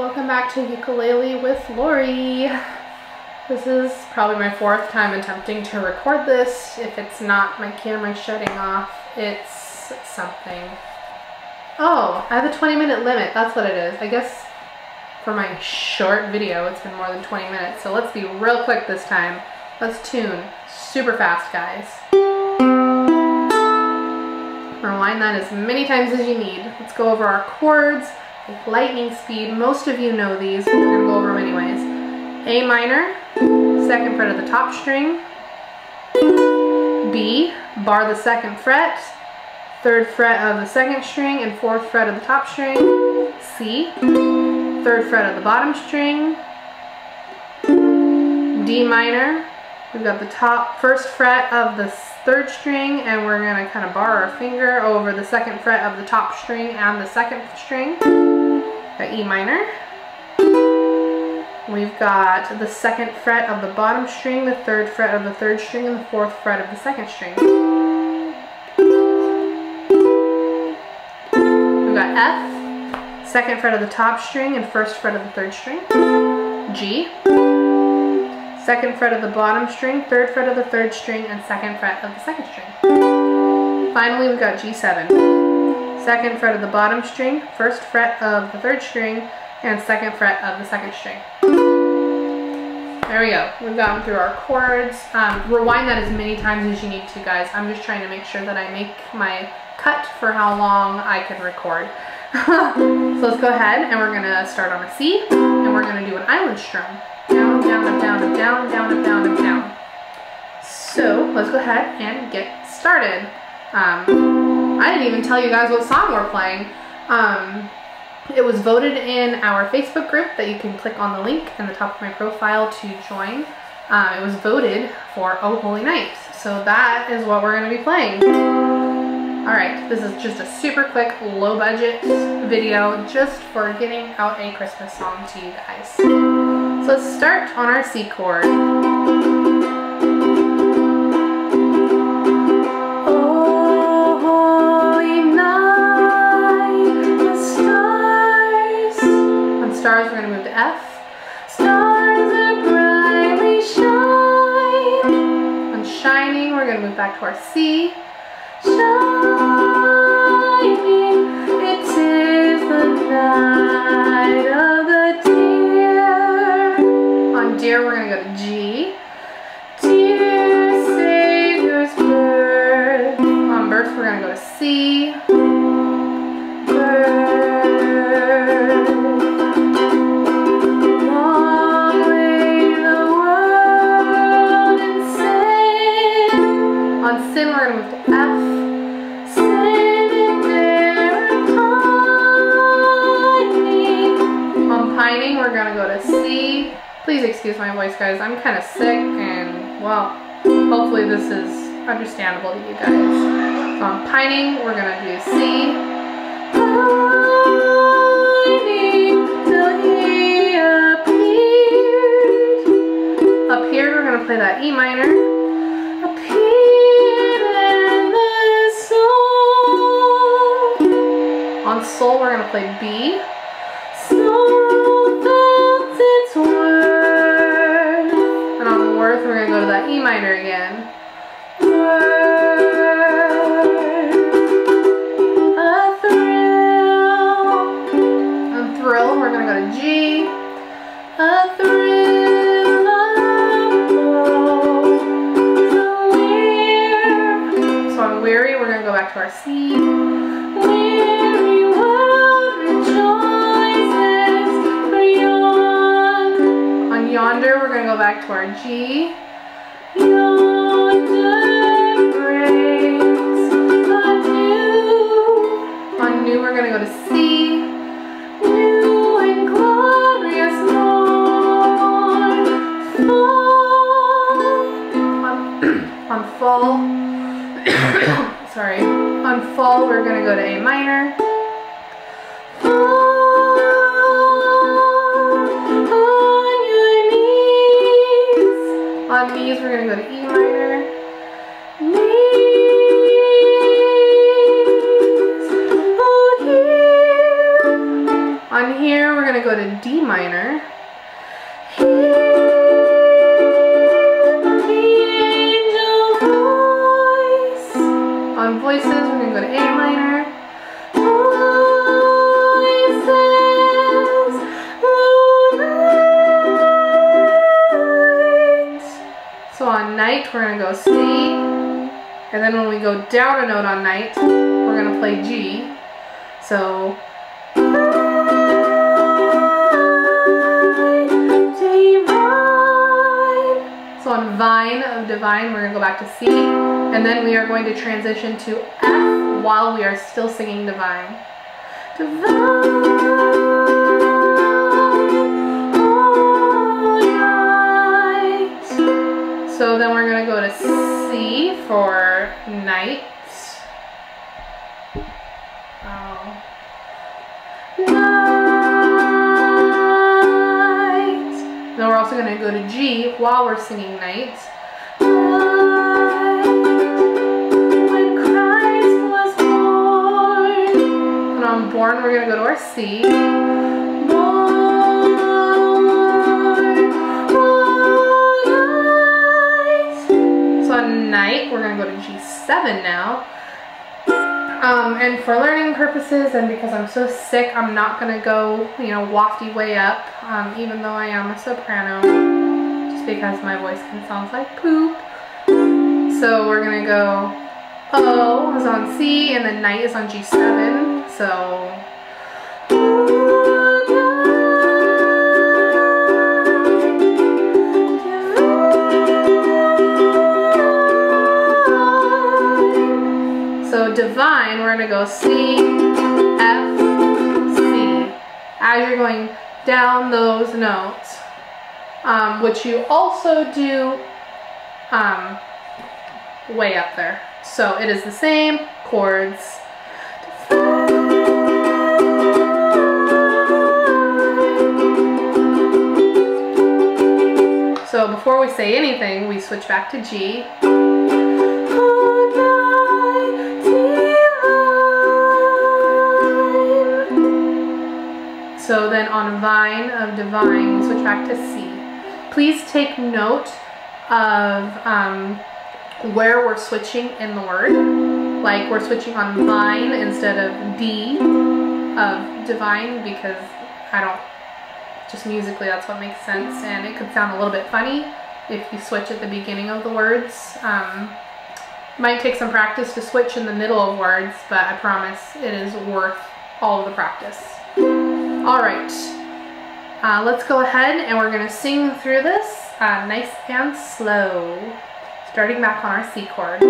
welcome back to Ukulele with Lori. This is probably my fourth time attempting to record this. If it's not my camera shutting off, it's something. Oh, I have a 20-minute limit. That's what it is. I guess for my short video, it's been more than 20 minutes. So let's be real quick this time. Let's tune super fast, guys. Rewind that as many times as you need. Let's go over our chords with lightning speed. Most of you know these, but we're going to go over them anyways. A minor, second fret of the top string. B, bar the second fret, third fret of the second string and fourth fret of the top string. C, third fret of the bottom string. D minor, we've got the first fret of the third string, and we're going to kind of bar our finger over the second fret of the top string and the second string. Got E minor. We've got the second fret of the bottom string, the third fret of the third string, and the fourth fret of the second string. We've got F, second fret of the top string and first fret of the third string. G, second fret of the bottom string, third fret of the third string, and second fret of the second string. Finally, we've got G7. Second fret of the bottom string, first fret of the third string, and second fret of the second string. There we go. We've gotten through our chords. Rewind that as many times as you need to, guys. I'm just trying to make sure that I make my cut for how long I can record. So let's go ahead and we're going to start on a C, and we're going to do an island strum. Down, down, up, down, up, down, down, up, down, up, down. So let's go ahead and get started. I didn't even tell you guys what song we're playing. It was voted in our Facebook group that you can click on the link in the top of my profile to join. It was voted for Oh Holy Night. So that is what we're going to be playing. Alright, this is just a super quick, low budget video just for getting out a Christmas song to you guys. So let's start on our C chord. Oh, holy night, the stars. On stars, we're going to move to F. Stars that brightly shine. On shining, we're going to move back to our C. Shining, it is the night of the dear. On dear, we're going to go to G. Dear Savior's birth. On birth, we're going to go to C. Birth. Long lay the world in sin. On sin, we're going to move to F. We're gonna go to C. Please excuse my voice, guys. I'm kind of sick, and well, hopefully this is understandable to you guys. So on pining, we're gonna do C. Pining till he appeared. Appeared, we're gonna play that E minor. Appeared in the soul. On soul, we're gonna play B. And on worth, we're going to go to that E minor again. A thrill. On thrill, we're going to go to G. A thrill of weary. So on weary, we're going to go back to our C. Weary world rejoices for yon. On yonder, we're going to go back to our G. Yonder breaks anew. On new, we're going to go to C. New and glorious morn. Fall. On fall. Sorry. On fall, we're going to go to A minor. On these, we're going to go to E minor. Knees, oh, here. On here, we're going to go to D minor. On voices, we're going to go to A minor. So on night, we're going to go C. And then when we go down a note on night, we're going to play G. So on vine of divine, we're going to go back to C, and then we are going to transition to F while we are still singing divine. Divine, all night. So then we're going to go to C for night. Then we're also going to go to G while we're singing night. When Christ was born. And on born, we're going to go to our C. So on night, we're going to go to G7 now. And for learning purposes, and because I'm so sick, I'm not going to go, wafty way up, even though I am a soprano, just because my voice can sound like poop. So we're going to go O is on C, and then night is on G7, so... So divine, we're going to go C, F, C, as you're going down those notes, which you also do way up there. So it is the same chords. So before we say anything, we switch back to G. So then on vine of divine, we switch back to C. Please take note of where we're switching in the word. Like we're switching on vine instead of D of divine, because just musically that's what makes sense, and it could sound a little bit funny if you switch at the beginning of the words. Might take some practice to switch in the middle of words, but I promise it is worth all of the practice. Alright, let's go ahead and we're going to sing through this nice and slow, starting back on our C chord.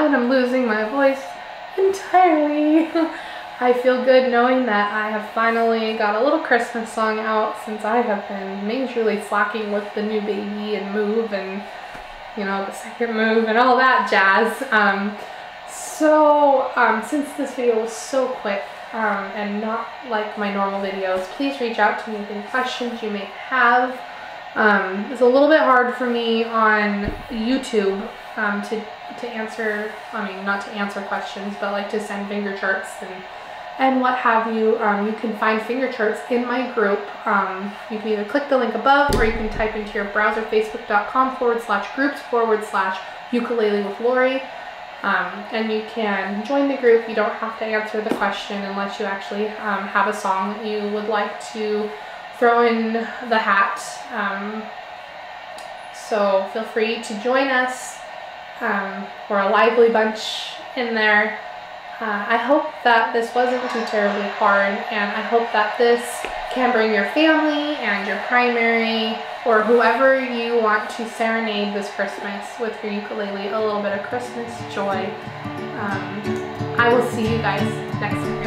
god, I'm losing my voice entirely. I feel good knowing that I have finally got a little Christmas song out since I have been majorly slacking with the new baby and move and, you know, the second move and all that jazz. Since this video was so quick and not like my normal videos, please reach out to me with any questions you may have. It's a little bit hard for me on YouTube to answer, I mean, not to answer questions, but like to send finger charts and what have you. You can find finger charts in my group. You can either click the link above, or you can type into your browser facebook.com/groups/ukulele with Lori. And you can join the group. You don't have to answer the question unless you actually have a song that you would like to throw in the hat. So feel free to join us. We're a lively bunch in there. I hope that this wasn't too terribly hard, and I hope that this can bring your family and your primary or whoever you want to serenade this Christmas with your ukulele a little bit of Christmas joy. I will see you guys next time.